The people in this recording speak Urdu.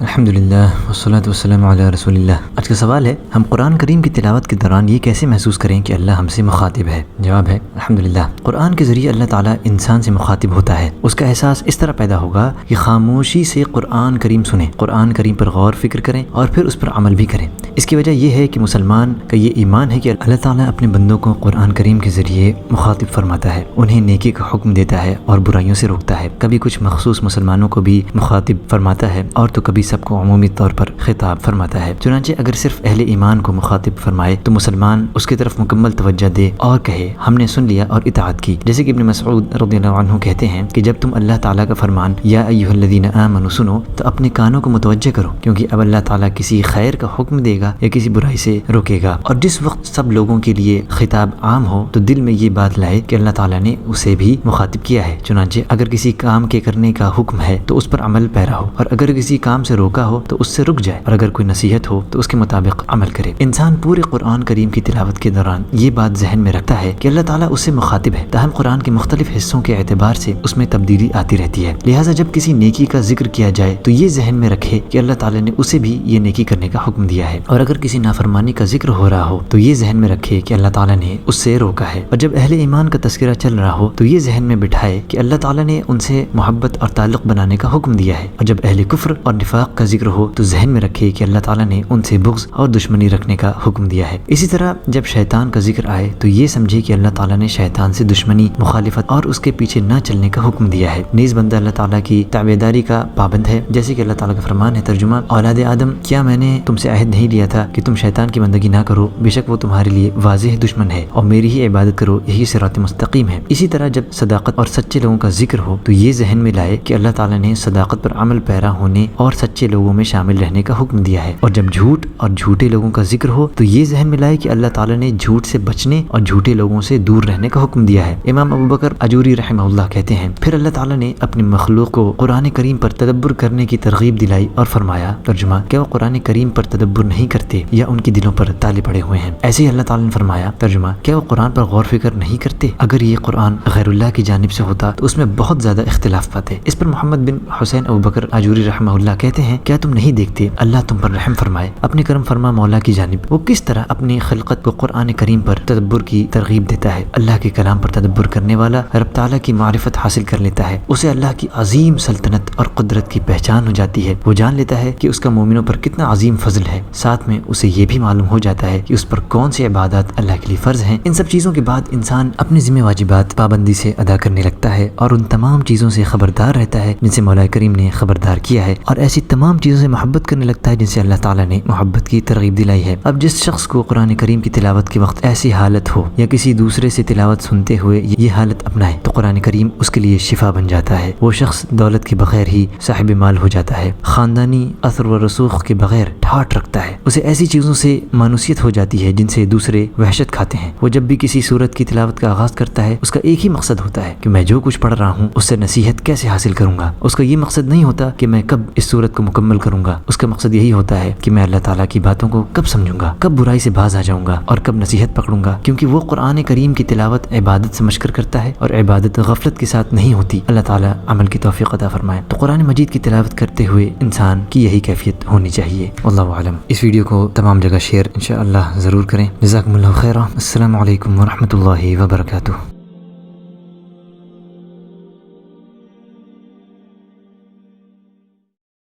الحمدللہ والصلاة والسلام علی رسول اللہ۔ آج کا سوال ہے، ہم قرآن کریم کی تلاوت کے دوران یہ کیسے محسوس کریں کہ اللہ ہم سے مخاطب ہے؟ جواب ہے الحمدللہ، قرآن کے ذریعے اللہ تعالیٰ انسان سے مخاطب ہوتا ہے۔ اس کا احساس اس طرح پیدا ہوگا کہ خاموشی سے قرآن کریم سنیں، قرآن کریم پر غور فکر کریں اور پھر اس پر عمل بھی کریں۔ اس کی وجہ یہ ہے کہ مسلمان کا یہ ایمان ہے کہ اللہ تعالیٰ اپنے بندوں کو قرآن کریم کے ذریعے مخاطب فرماتا ہے، انہیں نیکی کا حکم دیتا ہے اور برائیوں سے روکتا ہے۔ کبھی کچھ مخصوص مسلمانوں کو بھی مخاطب فرماتا ہے اور تو کبھی سب کو عمومی طور پر خطاب فرماتا ہے۔ چنانچہ اگر صرف اہل ایمان کو مخاطب فرمائے تو مسلمان اس کی طرف مکمل توجہ دے اور کہے ہم نے سن لیا اور اطاعت کی، جیسے کہ ابن مسعود رضی اللہ عنہ کہتے ہیں کہ جب تم اللہ تعالیٰ کا فرمان یا ایھا الذین آمنوا سنو تو اپنے کانوں کو متوجہ کرو، کیونکہ اب اللہ تعالیٰ کسی خیر کا حکم دے گا یا کسی برائی سے روکے گا۔ اور جس وقت سب لوگوں کے لیے خطاب عام ہو تو دل میں یہ بات لائے کہ اللہ تعالیٰ نے اسے بھی مخاطب کیا ہے۔ چنانچہ اگر کسی کام کے کرنے کا حکم ہے تو اس پر عمل پیرا ہو، اور اگر کسی کام سے روکا ہو تو اس سے رک جائے، اور اگر کوئی نصیحت ہو تو اس کے مطابق عمل کرے۔ انسان پورے قرآن کریم کی تلاوت کے دوران یہ بات ذہن میں رکھتا ہے کہ اللہ تعالیٰ اس سے مخاطب ہے، تاہم قرآن کے مختلف حصوں کے اعتبار سے اس میں تبدیلی آتی رہتی ہے۔ لہٰذا جب کسی نیکی کا ذکر کیا جائے تو یہ ذہن میں رکھے کہ اللہ تعالیٰ نے اسے بھی یہ نیکی کرنے کا حکم دیا ہے، اور اگر کسی نافرمانی کا ذکر ہو رہا ہو تو یہ ذہن میں رکھے کہ اللہ تعالیٰ نے اس سے روکا ہے۔ اور جب اہل ایمان کا تذکرہ چل رہا ہو تو یہ ذہن میں بٹھائے کہ اللہ تعالیٰ نے ان سے محبت اور تعلق بنانے کا حکم دیا ہے، اور جب اہل کفر اور نفاق کا ذکر ہو تو ذہن میں رکھے کہ اللہ تعالیٰ نے ان سے بغض اور دشمنی رکھنے کا حکم دیا ہے۔ اسی طرح جب شیطان کا ذکر آئے تو یہ سمجھے کہ اللہ تعالیٰ نے شیطان سے دشمنی، مخالفت اور اس کے پیچھے نہ چلنے کا حکم دیا ہے۔ نیز بندہ اللہ تعالیٰ کی تابعداری کا پابند ہے، جیسے کہ اللہ تعالیٰ کا فرمان ہے، ترجمہ: اولاد آدم، کیا میں نے تم سے عہد نہیں لیا تھا کہ تم شیطان کی بندگی نہ کرو؟ بے شک وہ تمہارے لیے واضح دشمن ہے، اور میری ہی عبادت کرو، یہی صراط مستقیم ہے۔ اسی طرح جب صداقت اور سچے لوگوں کا ذکر ہو تو یہ ذہن میں لائے کہ اللہ تعالیٰ نے صداقت پر عمل پیرا ہونے اور سچے لوگوں میں شامل رہنے کا حکم دیا ہے۔ اور جب جھوٹ اور جھوٹے لوگوں کا ذکر ہو تو یہ ذہن میں لائے کہ اللہ تعالیٰ نے جھوٹ سے بچنے اور جھوٹے لوگوں سے دور رہنے کا حکم دیا ہے۔ امام ابو بکر اجوری رحمہ اللہ کہتے ہیں، پھر اللہ تعالیٰ نے اپنی مخلوق کو قرآن کریم پر تدبر کرنے کی ترغیب دلائی اور فرمایا، ترجمہ: کیا وہ قرآن کریم پر تدبر نہیں کرتے یا ان کے دلوں پر تالے پڑے ہوئے ہیں؟ ایسے ہی اللہ تعالیٰ نے فرمایا، ترجمہ: کیا وہ قرآن پر غور فکر نہیں کرتے؟ اگر یہ قرآن غیر اللہ کی جانب سے ہوتا تو اس میں بہت زیادہ اختلاف پاتے۔ اس پر محمد بن حسین ابو بکر اجوری رحمہ اللہ کہتے ہیں، کیا تم نہیں دیکھتے اللہ تم پر رحم فرمائے، اپنے کرم فرما مولا کی جانب وہ کس طرح اپنی خلقت کو قرآن کریم پر تدبر کی ترغیب دیتا ہے۔ اللہ کے کلام پر تدبر کرنے والا رب تعالیٰ کی معرفت حاصل کر لیتا ہے، اسے اللہ کی عظیم سلطنت اور قدرت کی پہچان ہو جاتی ہے، وہ جان لیتا ہے کہ اس کا مومنوں پر کتنا عظیم فضل ہے، ساتھ میں اسے یہ بھی معلوم ہو جاتا ہے کہ اس پر کون سی عبادات اللہ کے لیے فرض ہیں۔ ان سب چیزوں کے بعد انسان اپنی ذمہ واجبات پابندی سے ادا کرنے لگتا ہے اور ان تمام چیزوں سے خبردار رہتا ہے جن سے مولا کریم نے خبردار کیا ہے، اور ایسی تمام چیزوں سے محبت کرنے لگتا ہے جن سے اللہ تعالیٰ نے محبت کی ترغیب دلائی ہے۔ اب جس شخص کو قرآن کریم کی تلاوت کے وقت ایسی حالت ہو یا کسی دوسرے سے تلاوت سنتے ہوئے یہ حالت اپنائے تو قرآن کریم اس کے لیے شفا بن جاتا ہے۔ وہ شخص دولت کے بغیر ہی صاحب مال ہو جاتا ہے، خاندانی اثر و رسوخ کے بغیر ٹھاٹھ رکھتا ہے، اسے ایسی چیزوں سے مانوسیت ہو جاتی ہے جن سے دوسرے وحشت کھاتے ہیں۔ وہ جب بھی کسی سورت کی تلاوت کا آغاز کرتا ہے اس کا ایک ہی مقصد ہوتا ہے کہ میں جو کچھ پڑھ رہا ہوں اس سے نصیحت کیسے حاصل کروں گا۔ اس کا یہ مقصد نہیں ہوتا کہ میں کب اس سورت کو مکمل کروں گا، اس کا مقصد یہی ہوتا ہے کہ میں اللہ تعالیٰ کی باتوں کو کب سمجھوں گا، کب برائی سے باز آ جاؤں گا اور کب نصیحت پکڑوں گا، کیونکہ وہ قرآن کریم کی تلاوت عبادت سمجھ کر کرتا ہے، اور عبادت غفلت کے ساتھ نہیں ہوتی۔ اللہ تعالیٰ عمل کی توفیق عطا فرمائے۔ تو قرآن مجید کی تلاوت کرتے ہوئے انسان کی یہی کیفیت ہونی چاہیے۔ واللہ اعلم۔ اس ویڈیو کو تمام جگہ شیئر انشاءاللہ ضرور کریں۔ جزاکم اللہ خیرا۔ السلام علیکم ورحمۃ اللہ وبرکاتہ۔